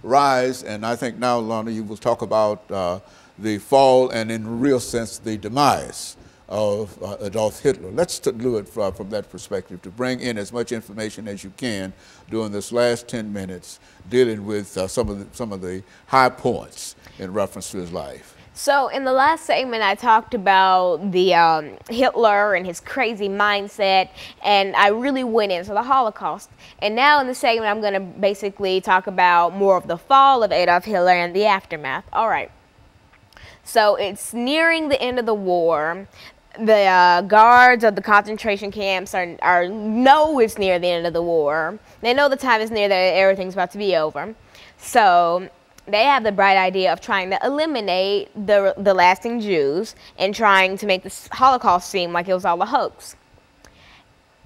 rise, and I think now, Alana, you will talk about the fall and, in a real sense, the demise of Adolf Hitler. Let's do it from that perspective, to bring in as much information as you can during this last 10 minutes, dealing with some of the high points in reference to his life. So in the last segment, I talked about the Hitler and his crazy mindset, and I really went into the Holocaust. And now in the segment, I'm going to basically talk about more of the fall of Adolf Hitler and the aftermath. All right. So it's nearing the end of the war. The guards of the concentration camps know it's near the end of the war. They know the time is near, that everything's about to be over. So they have the bright idea of trying to eliminate the lasting Jews and trying to make the Holocaust seem like it was all a hoax.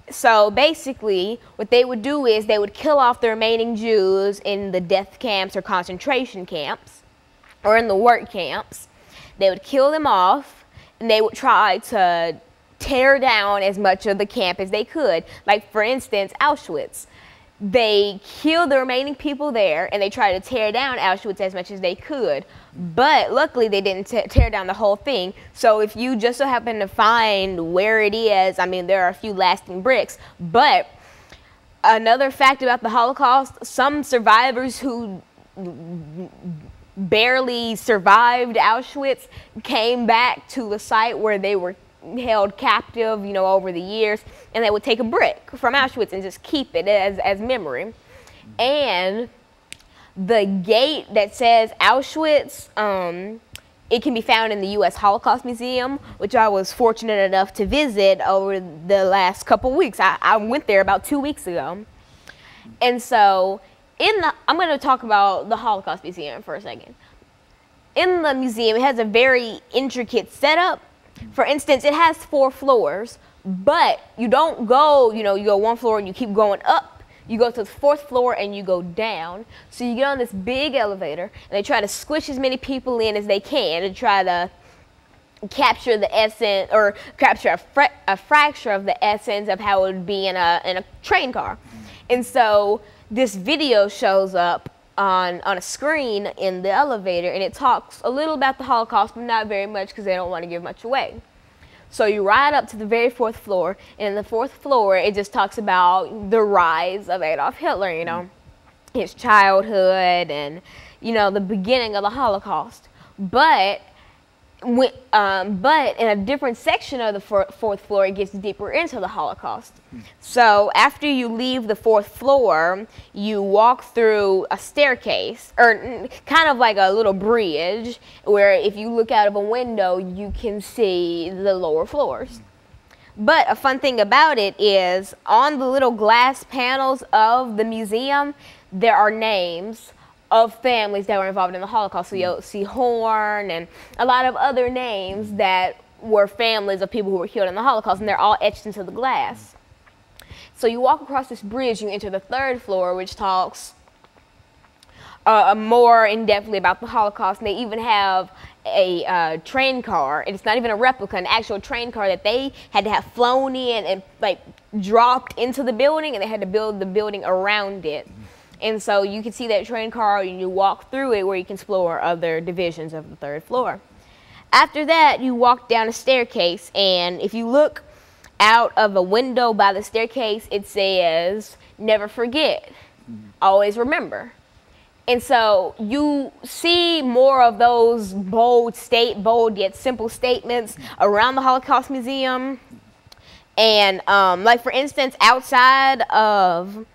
So basically, what they would do is they would kill off the remaining Jews in the death camps or concentration camps, or in the work camps. They would kill them off, and they would try to tear down as much of the camp as they could. Like, for instance, Auschwitz. They killed the remaining people there, and they tried to tear down Auschwitz as much as they could. But luckily, they didn't tear down the whole thing. So if you just so happen to find where it is, I mean, there are a few lasting bricks. But another fact about the Holocaust, some survivors who barely survived Auschwitz came back to the site where they were held captive, you know, over the years, and they would take a brick from Auschwitz and just keep it as memory. And the gate that says Auschwitz, it can be found in the U.S. Holocaust Museum, which I was fortunate enough to visit over the last couple weeks. I went there about 2 weeks ago. And so I'm going to talk about the Holocaust Museum for a second. In the museum, it has a very intricate setup. For instance, it has 4 floors, but you don't go, you go one floor and you keep going up. You go to the 4th floor and you go down. So you get on this big elevator, and they try to squish as many people in as they can to try to capture the essence, or capture a fraction of the essence of how it would be in a train car. And so this video shows up on a screen in the elevator, and it talks a little about the Holocaust, but not very much because they don't want to give much away. So you ride up to the very 4th floor, and in the 4th floor, it just talks about the rise of Adolf Hitler, his childhood and, the beginning of the Holocaust. But in a different section of the 4th floor, it gets deeper into the Holocaust. So after you leave the 4th floor, you walk through a staircase, or kind of like a little bridge, where if you look out of a window, you can see the lower floors. But a fun thing about it is, on the little glass panels of the museum, there are names of families that were involved in the Holocaust. So you'll see Horn and a lot of other names that were families of people who were killed in the Holocaust, and they're all etched into the glass. So you walk across this bridge, you enter the 3rd floor, which talks more in-depthly about the Holocaust, and they even have a train car, and it's not even a replica, an actual train car that they had to have flown in and dropped into the building, and they had to build the building around it. And so you can see that train car, and you walk through it where you can explore other divisions of the 3rd floor. After that, you walk down a staircase, and if you look out of a window by the staircase, it says, "Never forget, always remember." And so you see more of those bold yet simple statements around the Holocaust Museum. And like, for instance, outside of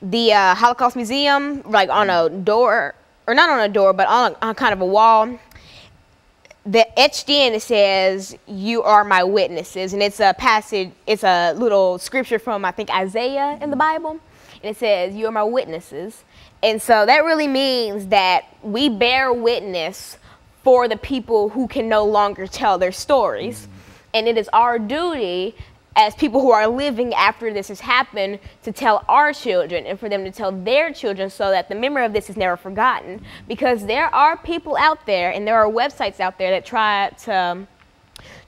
the Holocaust Museum, like on a door, or not on a door, but on kind of a wall, etched in, it says, "You are my witnesses." And it's a passage, it's a little scripture from, I think, Isaiah in the Bible. And it says, "You are my witnesses." And so that really means that we bear witness for the people who can no longer tell their stories. And it is our duty as people who are living after this has happened to tell our children, and for them to tell their children, so that the memory of this is never forgotten. Because there are people out there, and there are websites out there that try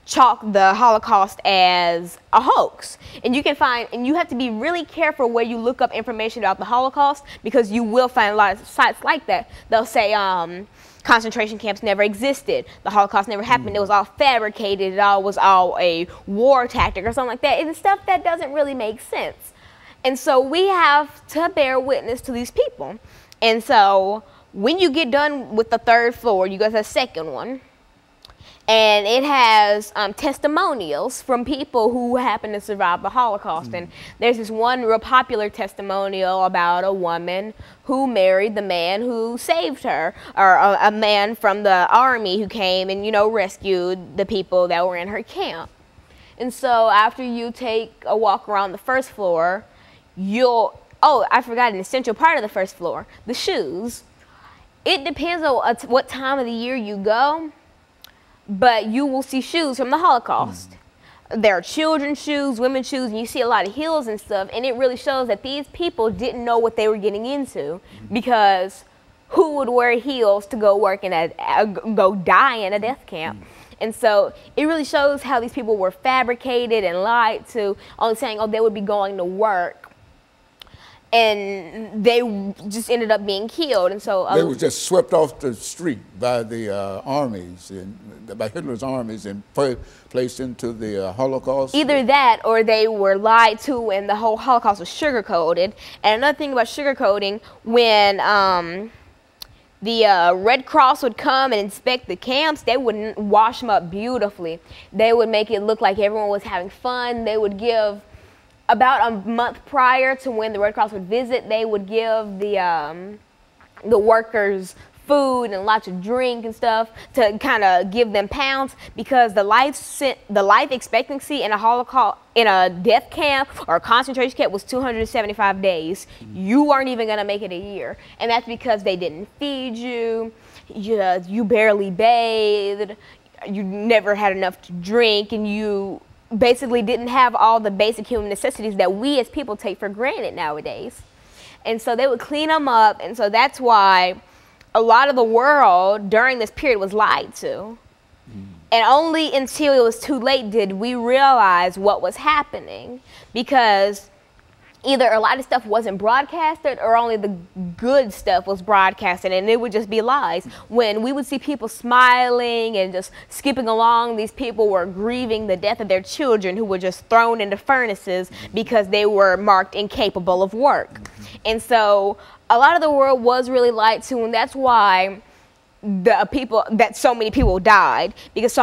chalk the Holocaust as a hoax. And you can find, and you have to be really careful where you look up information about the Holocaust, because you will find a lot of sites like that. They'll say concentration camps never existed, the Holocaust never happened, it was all fabricated, it all was all a war tactic or something like that. It's stuff that doesn't really make sense. And so we have to bear witness to these people. And so when you get done with the 3rd floor, you go to the 2nd one, and it has testimonials from people who happen to survive the Holocaust. And there's this one real popular testimonial about a woman who married the man who saved her, or a man from the army who came and, you know, rescued the people that were in her camp. And so after you take a walk around the 1st floor, you'll, oh, I forgot an essential part of the 1st floor, the shoes. It depends on what time of the year you go, but you will see shoes from the Holocaust. There are children's shoes, women's shoes, and you see a lot of heels and stuff, and it really shows that these people didn't know what they were getting into, because who would wear heels to go work in go die in a death camp? And so it really shows how these people were fabricated and lied to, only saying, oh, they would be going to work. And they just ended up being killed. And so they were just swept off the street by the armies, by Hitler's armies, and placed into the Holocaust. Either that, or they were lied to, and the whole Holocaust was sugar-coated. And another thing about sugarcoating, when the Red Cross would come and inspect the camps, they wouldn't wash them up beautifully. They would make it look like everyone was having fun. They would give, about a month prior to when the Red Cross would visit, they would give the workers food and lots of drink and stuff to kind of give them pounds, because the life expectancy in a Holocaust, in a death camp or a concentration camp, was 275 days. You weren't even going to make it a year, and that's because they didn't feed you, you barely bathed, you never had enough to drink, and you basically didn't have all the basic human necessities that we as people take for granted nowadays. And so they would clean them up, and so that's why a lot of the world during this period was lied to. And only until it was too late did we realize what was happening, because either a lot of stuff wasn't broadcasted, or only the good stuff was broadcasted, and it would just be lies. When we would see people smiling and just skipping along, these people were grieving the death of their children who were just thrown into furnaces because they were marked incapable of work. And so a lot of the world was really lied to, and that's why so many people died, because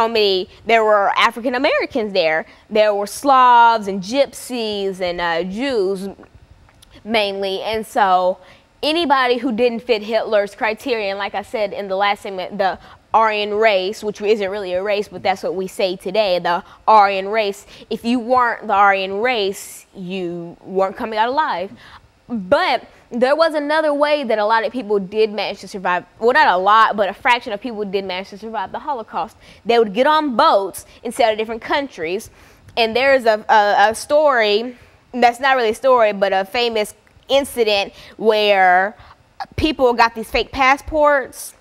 there were African Americans there were Slavs and Gypsies and Jews mainly. And so anybody who didn't fit Hitler's criterion, like I said in the last segment, the Aryan race, which isn't really a race, but that's what we say today, the Aryan race, if you weren't the Aryan race, you weren't coming out alive. But there was another way that a lot of people did manage to survive. Well, not a lot, but a fraction of people did manage to survive the Holocaust. They would get on boats and sail to different countries. And there's a story, that's not really a story, but a famous incident where people got these fake passports,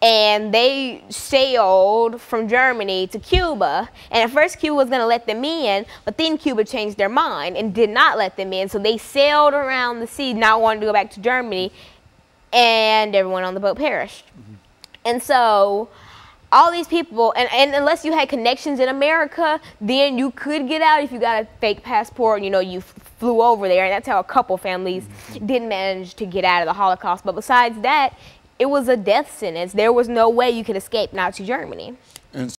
and they sailed from Germany to Cuba. And at first Cuba was going to let them in, but then Cuba changed their mind and did not let them in. So they sailed around the sea, not wanting to go back to Germany, and everyone on the boat perished. And so all these people, and unless you had connections in America, then you could get out if you got a fake passport, you know, you flew over there. And that's how a couple families did manage to get out of the Holocaust. But besides that, it was a death sentence. There was no way you could escape Nazi Germany. And